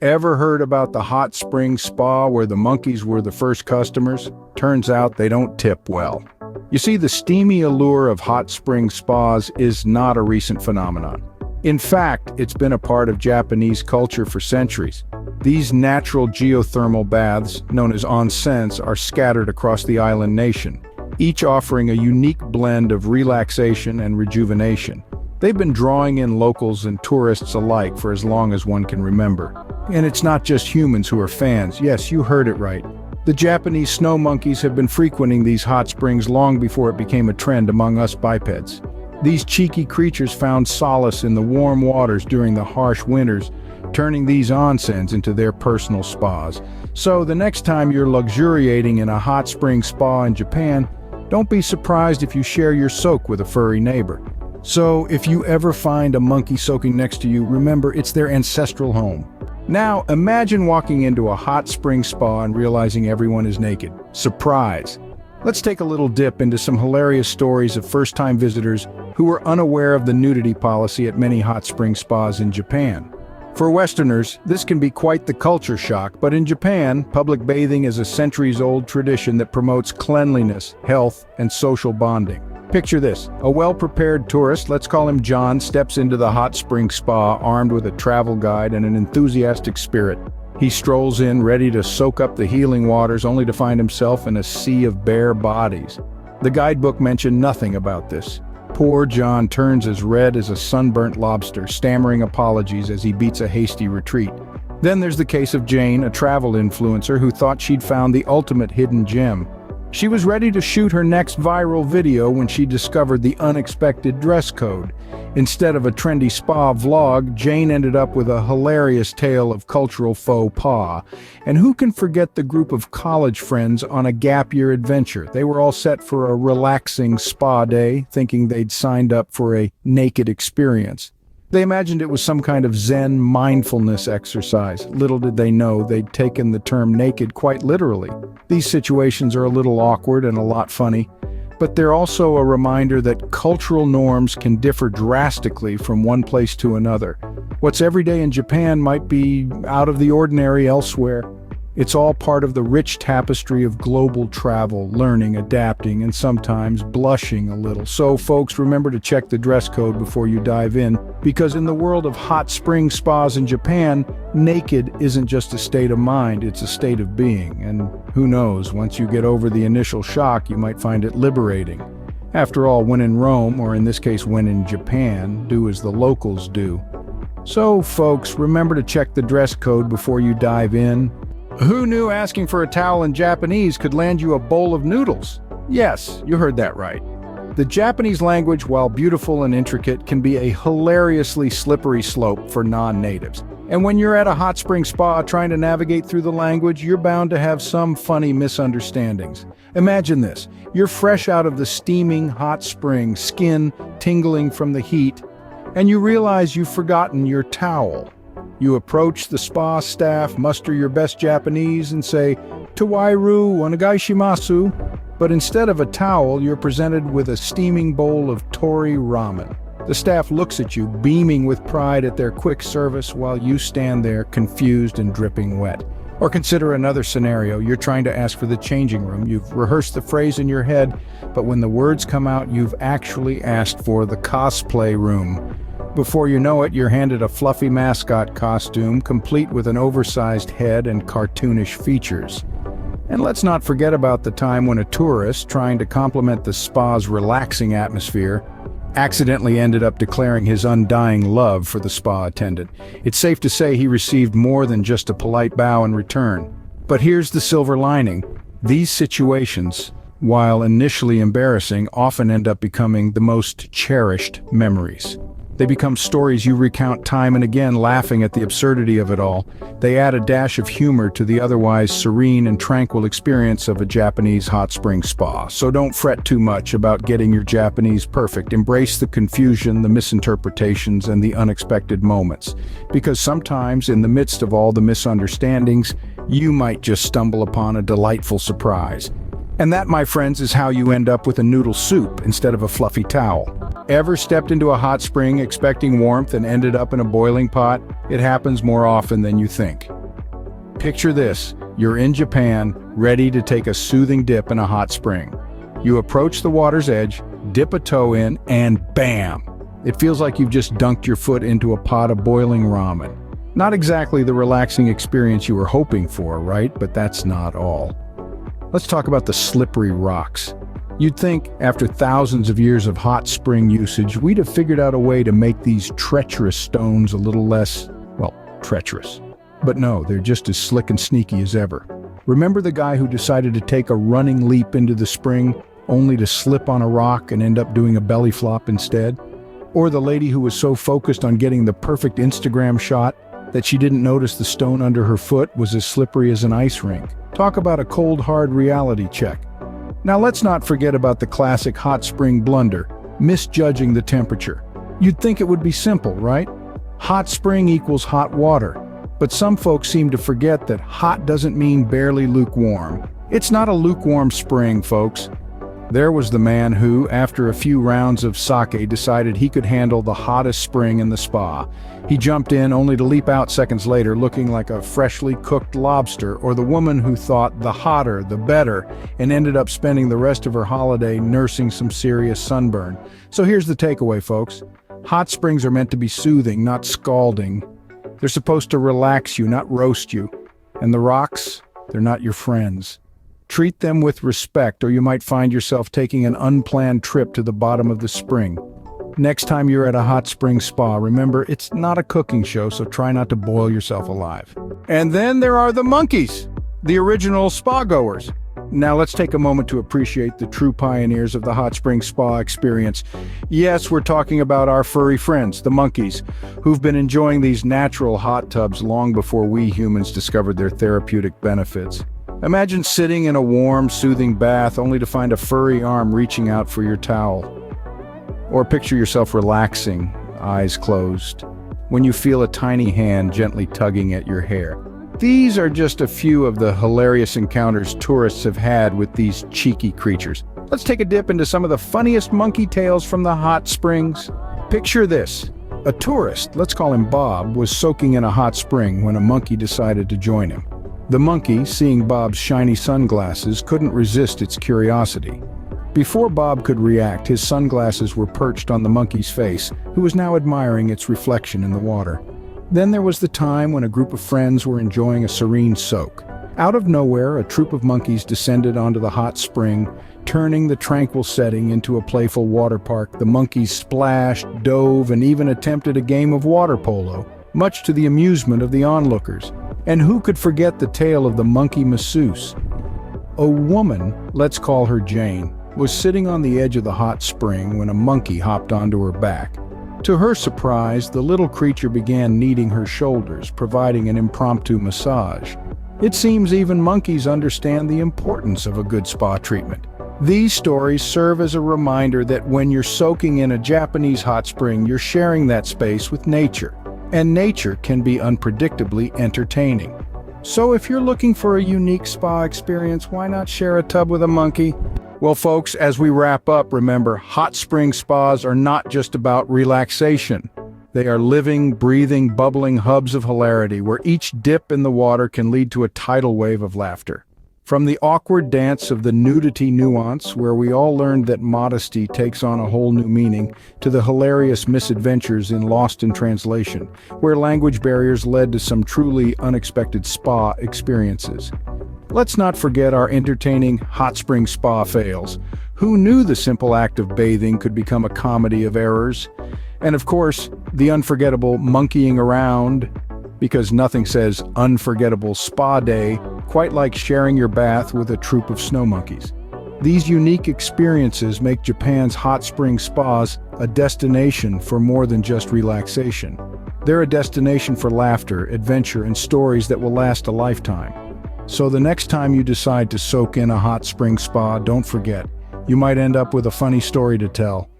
Ever heard about the hot spring spa where the monkeys were the first customers? Turns out they don't tip well. You see, the steamy allure of hot spring spas is not a recent phenomenon. In fact, it's been a part of Japanese culture for centuries. These natural geothermal baths, known as onsens, are scattered across the island nation, each offering a unique blend of relaxation and rejuvenation. They've been drawing in locals and tourists alike for as long as one can remember. And it's not just humans who are fans. Yes, you heard it right. The Japanese snow monkeys have been frequenting these hot springs long before it became a trend among us bipeds. These cheeky creatures found solace in the warm waters during the harsh winters, turning these onsens into their personal spas. So the next time you're luxuriating in a hot spring spa in Japan, don't be surprised if you share your soak with a furry neighbor. So if you ever find a monkey soaking next to you, remember it's their ancestral home. Now imagine walking into a hot spring spa and realizing everyone is naked. Surprise! Let's take a little dip into some hilarious stories of first-time visitors who were unaware of the nudity policy at many hot spring spas in Japan. For Westerners, this can be quite the culture shock, but in Japan, public bathing is a centuries-old tradition that promotes cleanliness, health, and social bonding. Picture this: a well-prepared tourist, let's call him John, steps into the hot spring spa armed with a travel guide and an enthusiastic spirit. He strolls in, ready to soak up the healing waters, only to find himself in a sea of bare bodies. The guidebook mentioned nothing about this. Poor John turns as red as a sunburnt lobster, stammering apologies as he beats a hasty retreat. Then there's the case of Jane, a travel influencer who thought she'd found the ultimate hidden gem. She was ready to shoot her next viral video when she discovered the unexpected dress code. Instead of a trendy spa vlog, Jane ended up with a hilarious tale of cultural faux pas. And who can forget the group of college friends on a gap year adventure? They were all set for a relaxing spa day, thinking they'd signed up for a naked experience. They imagined it was some kind of Zen mindfulness exercise. Little did they know they'd taken the term naked quite literally. These situations are a little awkward and a lot funny, but they're also a reminder that cultural norms can differ drastically from one place to another. What's everyday in Japan might be out of the ordinary elsewhere. It's all part of the rich tapestry of global travel, learning, adapting, and sometimes blushing a little. So, folks, remember to check the dress code before you dive in, because in the world of hot spring spas in Japan, naked isn't just a state of mind, it's a state of being. And who knows, once you get over the initial shock, you might find it liberating. After all, when in Rome, or in this case when in Japan, do as the locals do. So, folks, remember to check the dress code before you dive in. Who knew asking for a towel in Japanese could land you a bowl of noodles? Yes, you heard that right. The Japanese language, while beautiful and intricate, can be a hilariously slippery slope for non-natives. And when you're at a hot spring spa trying to navigate through the language, you're bound to have some funny misunderstandings. Imagine this: you're fresh out of the steaming hot spring, skin tingling from the heat, and you realize you've forgotten your towel. You approach the spa staff, muster your best Japanese, and say, "Tawairu onegaishimasu." But instead of a towel, you're presented with a steaming bowl of tori ramen. The staff looks at you, beaming with pride at their quick service, while you stand there, confused and dripping wet. Or consider another scenario. You're trying to ask for the changing room. You've rehearsed the phrase in your head, but when the words come out, you've actually asked for the cosplay room. Before you know it, you're handed a fluffy mascot costume, complete with an oversized head and cartoonish features. And let's not forget about the time when a tourist, trying to complement the spa's relaxing atmosphere, accidentally ended up declaring his undying love for the spa attendant. It's safe to say he received more than just a polite bow in return. But here's the silver lining. These situations, while initially embarrassing, often end up becoming the most cherished memories. They become stories you recount time and again, laughing at the absurdity of it all. They add a dash of humor to the otherwise serene and tranquil experience of a Japanese hot spring spa. So don't fret too much about getting your Japanese perfect. Embrace the confusion, the misinterpretations, and the unexpected moments. Because sometimes, in the midst of all the misunderstandings, you might just stumble upon a delightful surprise. And that, my friends, is how you end up with a noodle soup instead of a fluffy towel. Ever stepped into a hot spring expecting warmth and ended up in a boiling pot? It happens more often than you think. Picture this: you're in Japan, ready to take a soothing dip in a hot spring. You approach the water's edge, dip a toe in, and bam! It feels like you've just dunked your foot into a pot of boiling ramen. Not exactly the relaxing experience you were hoping for, right? But that's not all. Let's talk about the slippery rocks. You'd think, after thousands of years of hot spring usage, we'd have figured out a way to make these treacherous stones a little less, well, treacherous. But no, they're just as slick and sneaky as ever. Remember the guy who decided to take a running leap into the spring, only to slip on a rock and end up doing a belly flop instead? Or the lady who was so focused on getting the perfect Instagram shot that she didn't notice the stone under her foot was as slippery as an ice rink? Talk about a cold, hard reality check. Now let's not forget about the classic hot spring blunder, misjudging the temperature. You'd think it would be simple, right? Hot spring equals hot water. But some folks seem to forget that hot doesn't mean barely lukewarm. It's not a lukewarm spring, folks. There was the man who, after a few rounds of sake, decided he could handle the hottest spring in the spa. He jumped in only to leap out seconds later looking like a freshly cooked lobster, or the woman who thought the hotter, the better, and ended up spending the rest of her holiday nursing some serious sunburn. So here's the takeaway, folks. Hot springs are meant to be soothing, not scalding. They're supposed to relax you, not roast you. And the rocks, they're not your friends. Treat them with respect, or you might find yourself taking an unplanned trip to the bottom of the spring. Next time you're at a hot spring spa, remember, it's not a cooking show, so try not to boil yourself alive. And then there are the monkeys, the original spa goers. Now let's take a moment to appreciate the true pioneers of the hot spring spa experience. Yes, we're talking about our furry friends, the monkeys, who've been enjoying these natural hot tubs long before we humans discovered their therapeutic benefits. Imagine sitting in a warm, soothing bath only to find a furry arm reaching out for your towel. Or picture yourself relaxing, eyes closed, when you feel a tiny hand gently tugging at your hair. These are just a few of the hilarious encounters tourists have had with these cheeky creatures. Let's take a dip into some of the funniest monkey tales from the hot springs. Picture this. A tourist, let's call him Bob, was soaking in a hot spring when a monkey decided to join him. The monkey, seeing Bob's shiny sunglasses, couldn't resist its curiosity. Before Bob could react, his sunglasses were perched on the monkey's face, who was now admiring its reflection in the water. Then there was the time when a group of friends were enjoying a serene soak. Out of nowhere, a troop of monkeys descended onto the hot spring, turning the tranquil setting into a playful water park. The monkeys splashed, dove, and even attempted a game of water polo, much to the amusement of the onlookers. And who could forget the tale of the monkey masseuse? A woman, let's call her Jane, was sitting on the edge of the hot spring when a monkey hopped onto her back. To her surprise, the little creature began kneading her shoulders, providing an impromptu massage. It seems even monkeys understand the importance of a good spa treatment. These stories serve as a reminder that when you're soaking in a Japanese hot spring, you're sharing that space with nature. And nature can be unpredictably entertaining. So if you're looking for a unique spa experience, why not share a tub with a monkey? Well, folks, as we wrap up, remember, hot spring spas are not just about relaxation. They are living, breathing, bubbling hubs of hilarity where each dip in the water can lead to a tidal wave of laughter. From the awkward dance of the nudity nuance, where we all learned that modesty takes on a whole new meaning, to the hilarious misadventures in Lost in Translation, where language barriers led to some truly unexpected spa experiences. Let's not forget our entertaining hot spring spa fails. Who knew the simple act of bathing could become a comedy of errors? And of course, the unforgettable monkeying around, because nothing says unforgettable spa day quite like sharing your bath with a troop of snow monkeys. These unique experiences make Japan's hot spring spas a destination for more than just relaxation. They're a destination for laughter, adventure, and stories that will last a lifetime. So the next time you decide to soak in a hot spring spa, don't forget, you might end up with a funny story to tell.